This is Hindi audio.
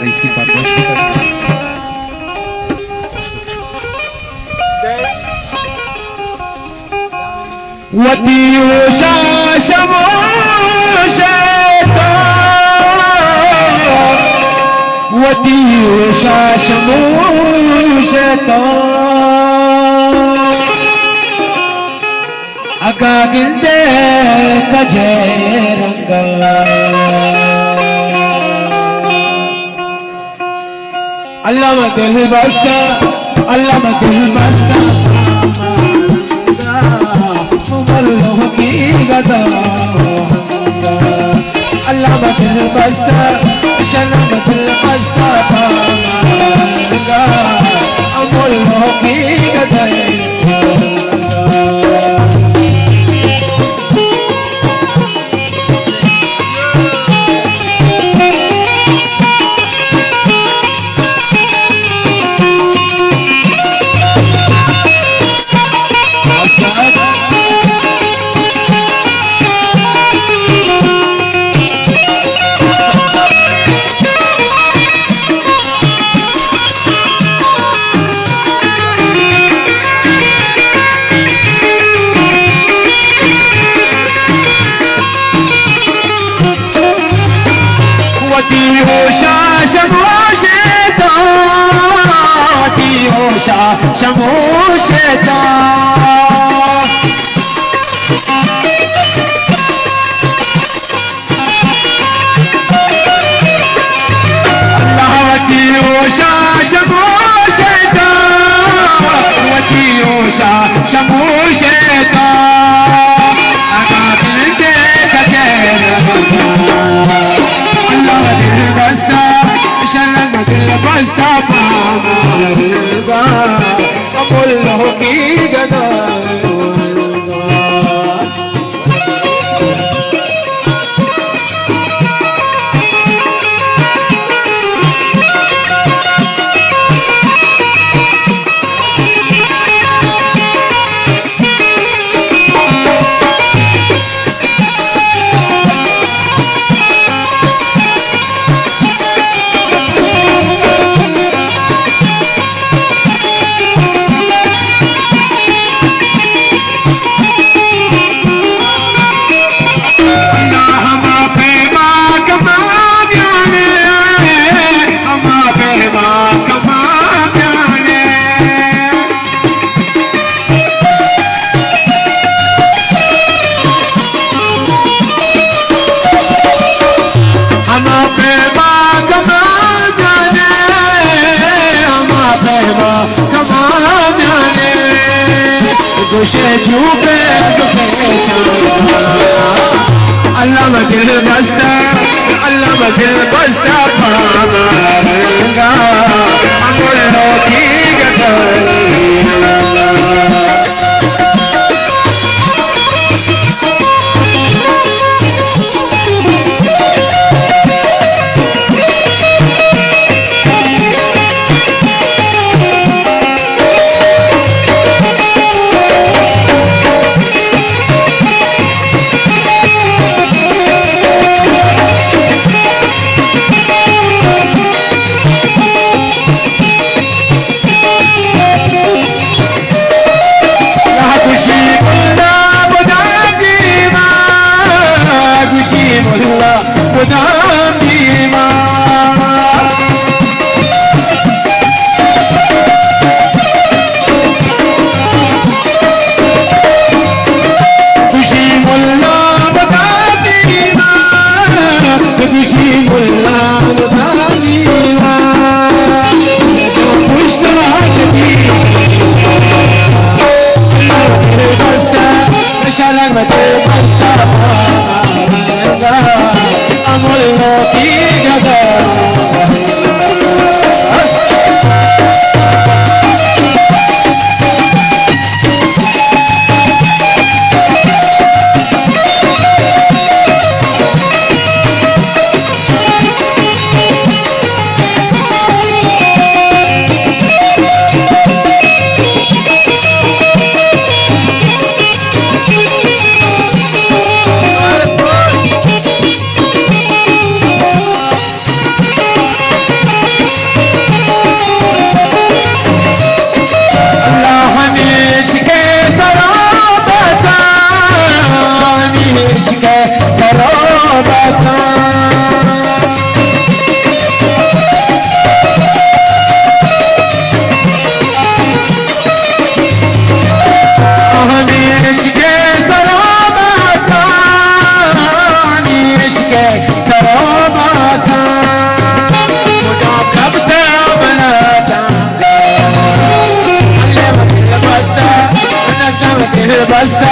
इसी बात वती उषा शमो वती उषा शमो अगा गिंदे कजे रंग अल्लाह दिल बस्ता अल्लाह दिल बस्ता उमर की गदा अल्लाह दिल बस्ता शलम दिल बस्ता उमर की गदा शमोशेता अल्लाहवती ओशा शमोशेता वती ओशा शमोशेता अल्लाह दिल बस्ता शलन दिल बस्ता अमुल्लों की गदा झूठे अल्लाह दिल बस्ता अल्लाह दिल बस्ता पामारंगा अमुल्लों की गदा अमुल्लों की गदा कष्ट